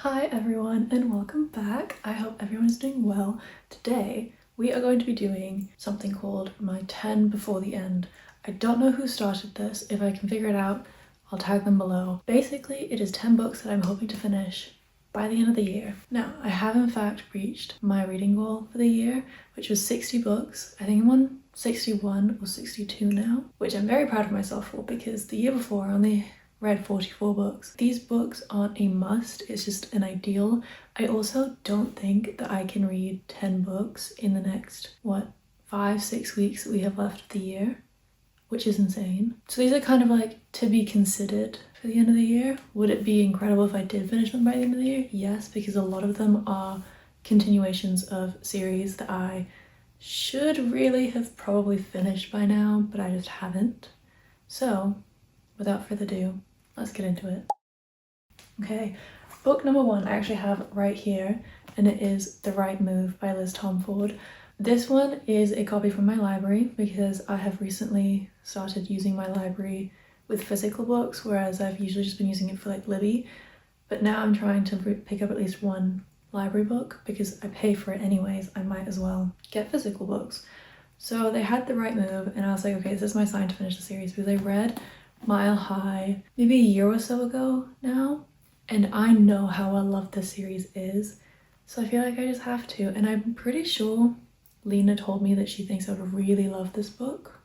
Hi everyone and welcome back. I hope everyone is doing well. Today we are going to be doing something called my 10 before the end. I don't know who started this. If I can figure it out, I'll tag them below. Basically, it is 10 books that I'm hoping to finish by the end of the year. Now, I have in fact reached my reading goal for the year, which was 60 books. I think I'm on 61 or 62 now, which I'm very proud of myself for because the year before I only read 44 books. These books aren't a must, it's just an ideal. I also don't think that I can read 10 books in the next, 5-6 weeks that we have left of the year, which is insane. So these are kind of like to be considered for the end of the year. Would it be incredible if I did finish them by the end of the year? Yes, because a lot of them are continuations of series that I should really have probably finished by now, but I just haven't. So without further ado, let's get into it. Okay, book number 1 I actually have right here, and it is The Right Move by Liz Tomford. This one is a copy from my library because I have recently started using my library with physical books, whereas I've usually just been using it for like Libby. But now I'm trying to pick up at least one library book because I pay for it anyways. I might as well get physical books. So they had The Right Move, and I was like, okay, this is my sign to finish the series because I read Mile High maybe a year or so ago now, and I know how well loved this series is, so I feel like I just have to. And I'm pretty sure Lena told me that she thinks I would really love this book,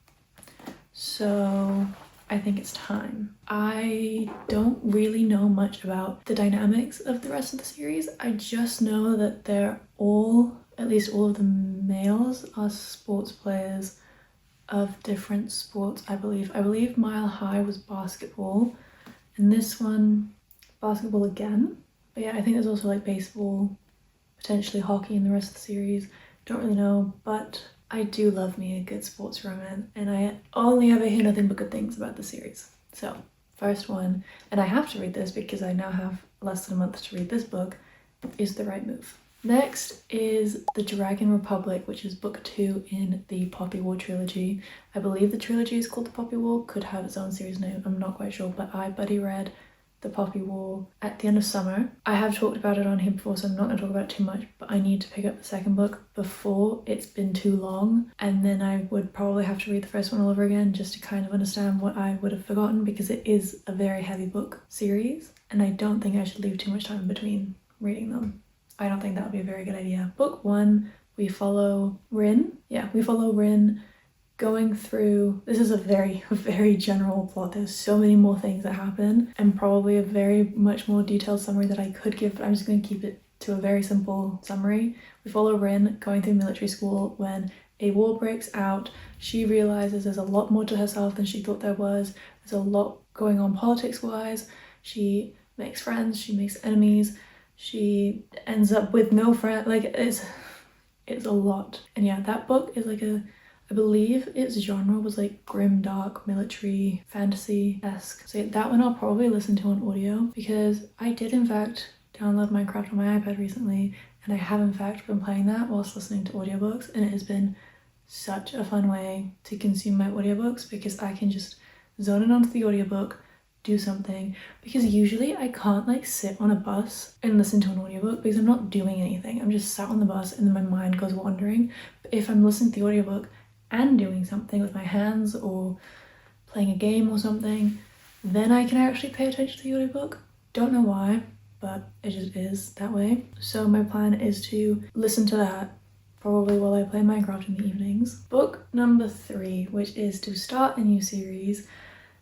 so I think it's time. I don't really know much about the dynamics of the rest of the series. I just know that they're all, at least all of the males, are sports players of different sports. I believe Mile High was basketball, and this one basketball again. But yeah, I think there's also like baseball, potentially hockey in the rest of the series. Don't really know, but I do love me a good sports romance, and I only ever hear nothing but good things about the series. So first one, and I have to read this because I now have less than a month to read this book, is The Right Move. Next is The Dragon Republic, which is book 2 in the Poppy War trilogy. I believe the trilogy is called the Poppy War, could have its own series name, I'm not quite sure, but I buddy read the Poppy War at the end of summer. I have talked about it on here before, so I'm not going to talk about it too much, but I need to pick up the second book before it's been too long, and then I would probably have to read the first one all over again just to kind of understand what I would have forgotten, because it is a very heavy book series, and I don't think I should leave too much time in between reading them. I don't think that would be a very good idea. Book 1, we follow Rin. Yeah, we follow Rin going through, this is a very general plot. There's so many more things that happen, and probably a very much more detailed summary that I could give, but I'm just going to keep it to a very simple summary. We follow Rin going through military school when a war breaks out. She realizes there's a lot more to herself than she thought there was. There's a lot going on politics-wise. She makes friends, she makes enemies, she ends up with no friend. Like, it's a lot. And yeah, that book is like I believe its genre was like grim dark military fantasy-esque. So yeah, that one I'll probably listen to on audio, because I did in fact download Minecraft on my iPad recently, and I have in fact been playing that whilst listening to audiobooks, and it has been such a fun way to consume my audiobooks because I can just zone in onto the audiobook, do something, because usually I can't like sit on a bus and listen to an audiobook because I'm not doing anything. I'm just sat on the bus and then my mind goes wandering. But if I'm listening to the audiobook and doing something with my hands or playing a game or something, then I can actually pay attention to the audiobook. Don't know why, but it just is that way. So my plan is to listen to that probably while I play Minecraft in the evenings. Book number 3, which is to start a new series,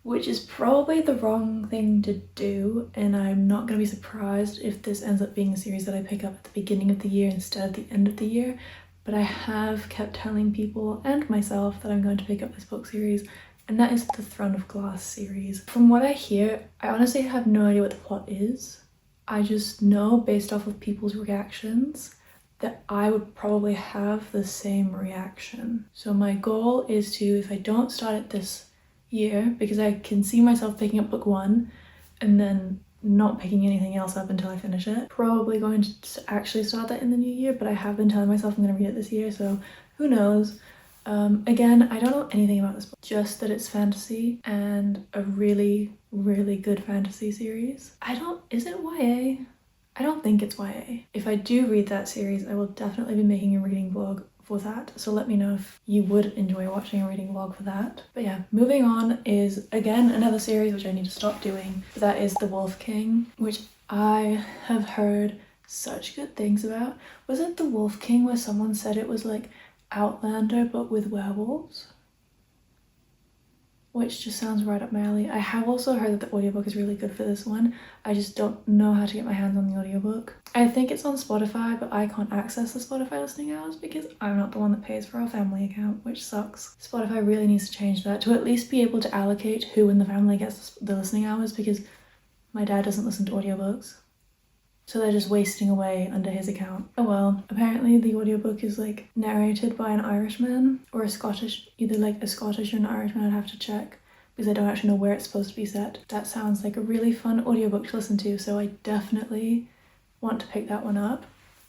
which is probably the wrong thing to do, and I'm not going to be surprised if this ends up being a series that I pick up at the beginning of the year instead of the end of the year, but I have kept telling people and myself that I'm going to pick up this book series, and that is the Throne of Glass series. From what I hear, I honestly have no idea what the plot is. I just know based off of people's reactions that I would probably have the same reaction. So my goal is to, if I don't start it this year, because I can see myself picking up book 1 and then not picking anything else up until I finish it. Probably going to actually start that in the new year, but I have been telling myself I'm going to read it this year, so who knows. Again, I don't know anything about this book, just that it's fantasy and a really good fantasy series. Is it YA? I don't think it's YA. If I do read that series, I will definitely be making a reading vlog for that, so let me know if you would enjoy watching a reading vlog for that. But yeah, moving on is again another series which I need to stop doing. That is The Wolf King, which I have heard such good things about. Was it The Wolf King where someone said it was like Outlander but with werewolves? Which just sounds right up my alley. I have also heard that the audiobook is really good for this one. I just don't know how to get my hands on the audiobook. I think it's on Spotify, but I can't access the Spotify listening hours because I'm not the one that pays for our family account, which sucks. Spotify really needs to change that to at least be able to allocate who in the family gets the listening hours, because my dad doesn't listen to audiobooks. So they're just wasting away under his account. Oh well, apparently the audiobook is like narrated by an Irishman or a Scottish, either like a Scottish or an Irishman. I'd have to check because I don't actually know where it's supposed to be set. That sounds like a really fun audiobook to listen to, so I definitely want to pick that one up.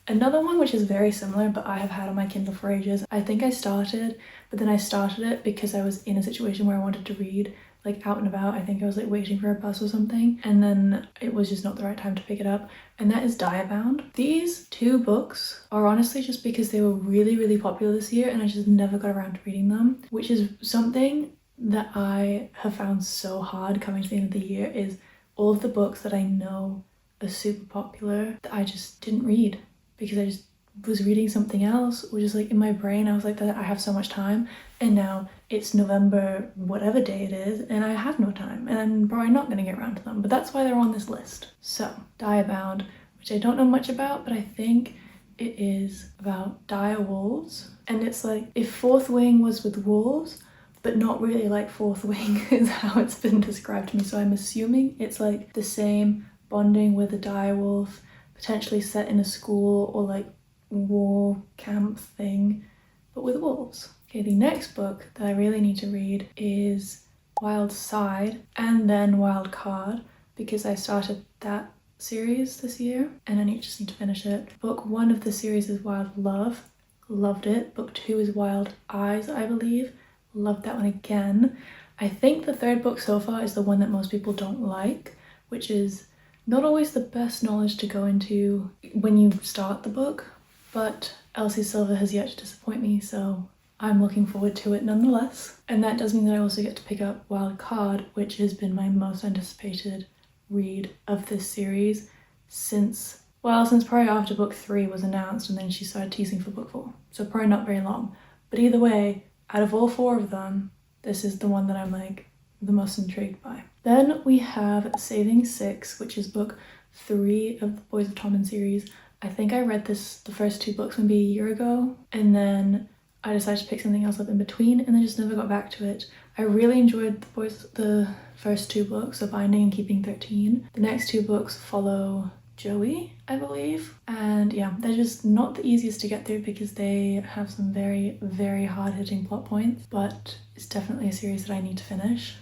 Another one which is very similar but I have had on my Kindle for ages, I think I started, but then I started it because I was in a situation where I wanted to read like out and about. I think I was like waiting for a bus or something, and then it was just not the right time to pick it up, and that is Diabound. These two books are honestly just because they were really popular this year and I just never got around to reading them, which is something that I have found so hard coming to the end of the year, is all of the books that I know are super popular that I just didn't read because I just was reading something else, or just like in my brain I was like that I have so much time, and now it's November whatever day it is and I have no time and I'm probably not going to get around to them, but that's why they're on this list. So Diabound, which I don't know much about, but I think it is about dire wolves, and it's like if Fourth Wing was with wolves but not really like Fourth Wing is how it's been described to me, so I'm assuming it's like the same bonding with a dire wolf, potentially set in a school or like war camp thing, but with wolves. Okay, the next book that I really need to read is Wild Side and then Wild Card, because I started that series this year and I just need to finish it. Book 1 of the series is Wild Love, loved it. Book 2 is Wild Eyes, I believe, loved that one again. I think the third book so far is the one that most people don't like, which is not always the best knowledge to go into when you start the book, but Elsie Silver has yet to disappoint me, so I'm looking forward to it nonetheless. And that does mean that I also get to pick up Wild Card, which has been my most anticipated read of this series since probably after book 3 was announced and then she started teasing for book 4. So probably not very long. But either way, out of all 4 of them, this is the one that I'm like the most intrigued by. Then we have Saving Six, which is book 3 of the Boys of Tommen series. I think I read the first 2 books maybe a year ago, and then I decided to pick something else up in between and then just never got back to it. I really enjoyed the first 2 books, so Binding and Keeping 13. The next 2 books follow Joey, I believe, and yeah, they're just not the easiest to get through because they have some very hard-hitting plot points, but it's definitely a series that I need to finish.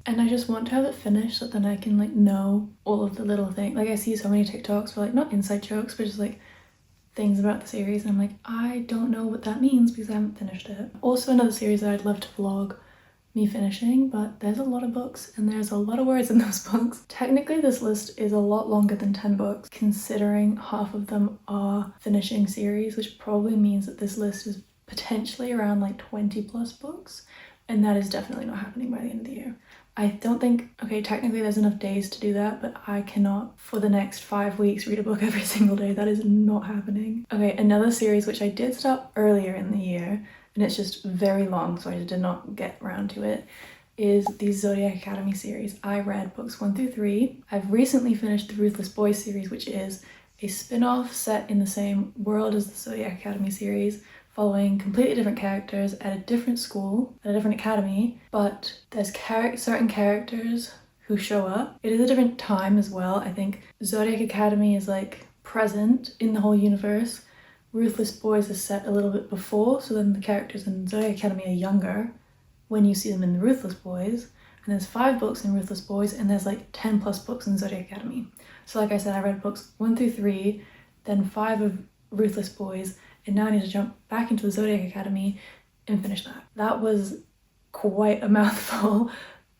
And I just want to have it finished so that then I can like know all of the little things. Like I see so many TikToks for like not inside jokes, but just like things about the series, and I'm like, I don't know what that means because I haven't finished it. Also another series that I'd love to vlog me finishing, but there's a lot of books and there's a lot of words in those books. Technically this list is a lot longer than 10 books, considering half of them are finishing series, which probably means that this list is potentially around like 20 plus books, and that is definitely not happening by the end of the year. I don't think, okay, technically there's enough days to do that, but I cannot for the next 5 weeks read a book every single day. That is not happening. Okay, another series which I did start earlier in the year, and it's just very long, so I just did not get around to it, is the Zodiac Academy series. I read books 1 through 3. I've recently finished the Ruthless Boys series, which is a spin-off set in the same world as the Zodiac Academy series, following completely different characters at a different school, at a different academy, but there's certain characters who show up. It is a different time as well. I think Zodiac Academy is like present in the whole universe. Ruthless Boys is set a little bit before, so then the characters in Zodiac Academy are younger when you see them in the Ruthless Boys. And there's 5 books in Ruthless Boys, and there's like 10 plus books in Zodiac Academy. So like I said, I read books 1 through 3, then 5 of Ruthless Boys, and now I need to jump back into the Zodiac Academy and finish that. That was quite a mouthful,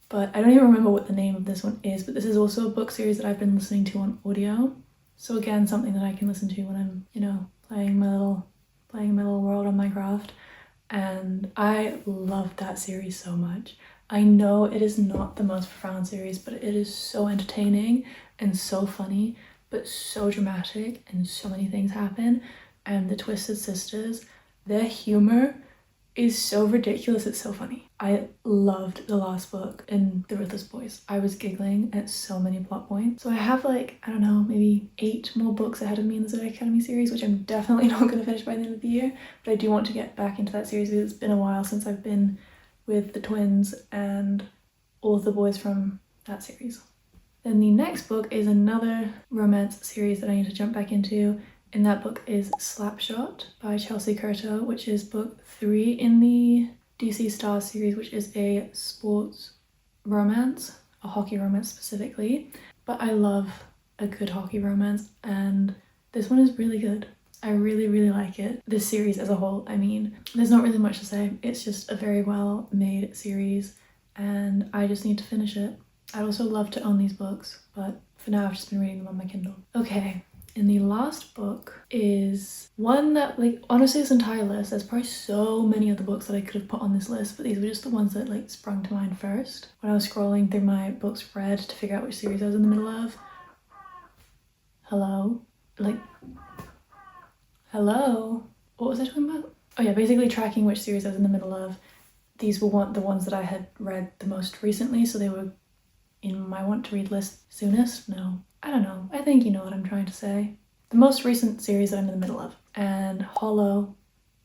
but I don't even remember what the name of this one is, but this is also a book series that I've been listening to on audio. So again, something that I can listen to when I'm, you know, playing my little world on Minecraft. And I loved that series so much. I know it is not the most profound series, but it is so entertaining and so funny, but so dramatic, and so many things happen. And the Twisted Sisters, their humor is so ridiculous, it's so funny. I loved the last book in The Ruthless Boys. I was giggling at so many plot points. So I have like, I don't know, maybe 8 more books ahead of me in the Zodiac Academy series, which I'm definitely not going to finish by the end of the year, but I do want to get back into that series because it's been a while since I've been with the twins and all of the boys from that series. Then the next book is another romance series that I need to jump back into, and that book is Slapshot by Chelsea Curto, which is book 3 in the DC Stars series, which is a sports romance, a hockey romance specifically. But I love a good hockey romance, and this one is really good. I really, really like it. This series as a whole, I mean, there's not really much to say. It's just a very well made series, and I just need to finish it. I'd also love to own these books, but for now I've just been reading them on my Kindle. Okay, and the last book is one that, like, honestly, this entire list, there's probably so many other books that I could have put on this list, but these were just the ones that like sprung to mind first when I was scrolling through my books read to figure out which series I was in the middle of. Hello? Hello? What was I talking about? Oh yeah, basically tracking which series I was in the middle of. These were the ones that I had read the most recently, so they were in my want to read list soonest? No, I don't know. I think you know what I'm trying to say. The most recent series that I'm in the middle of. And Hollow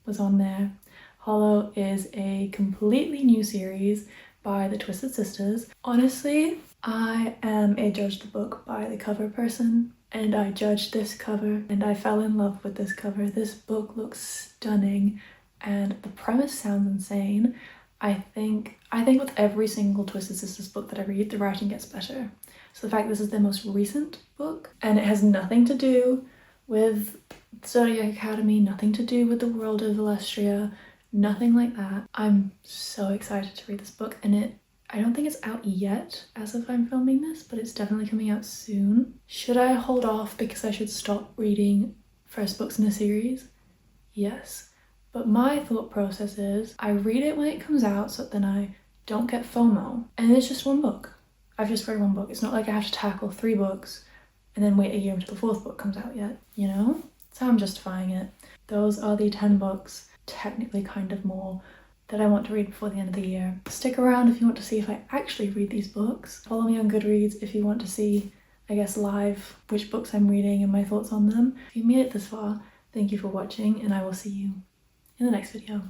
was on there. Hollow is a completely new series by the Twisted Sisters. Honestly, I am a judge the book by the cover person, and I judged this cover and I fell in love with this cover. This book looks stunning and the premise sounds insane. I think with every single Twisted Sisters book that I read, the writing gets better. So the fact this is their most recent book, and it has nothing to do with Zodiac Academy, nothing to do with the world of Alestria, nothing like that. I'm so excited to read this book, and I don't think it's out yet as of I'm filming this, but it's definitely coming out soon. Should I hold off because I should stop reading first books in a series? Yes. But my thought process is I read it when it comes out so that then I don't get FOMO. And it's just one book. I've just read one book. It's not like I have to tackle 3 books and then wait a year until the 4th book comes out yet, you know? So I'm justifying it. Those are the 10 books, technically kind of more, that I want to read before the end of the year. Stick around if you want to see if I actually read these books. Follow me on Goodreads if you want to see, I guess, live which books I'm reading and my thoughts on them. If you made it this far, thank you for watching, and I will see you in the next video.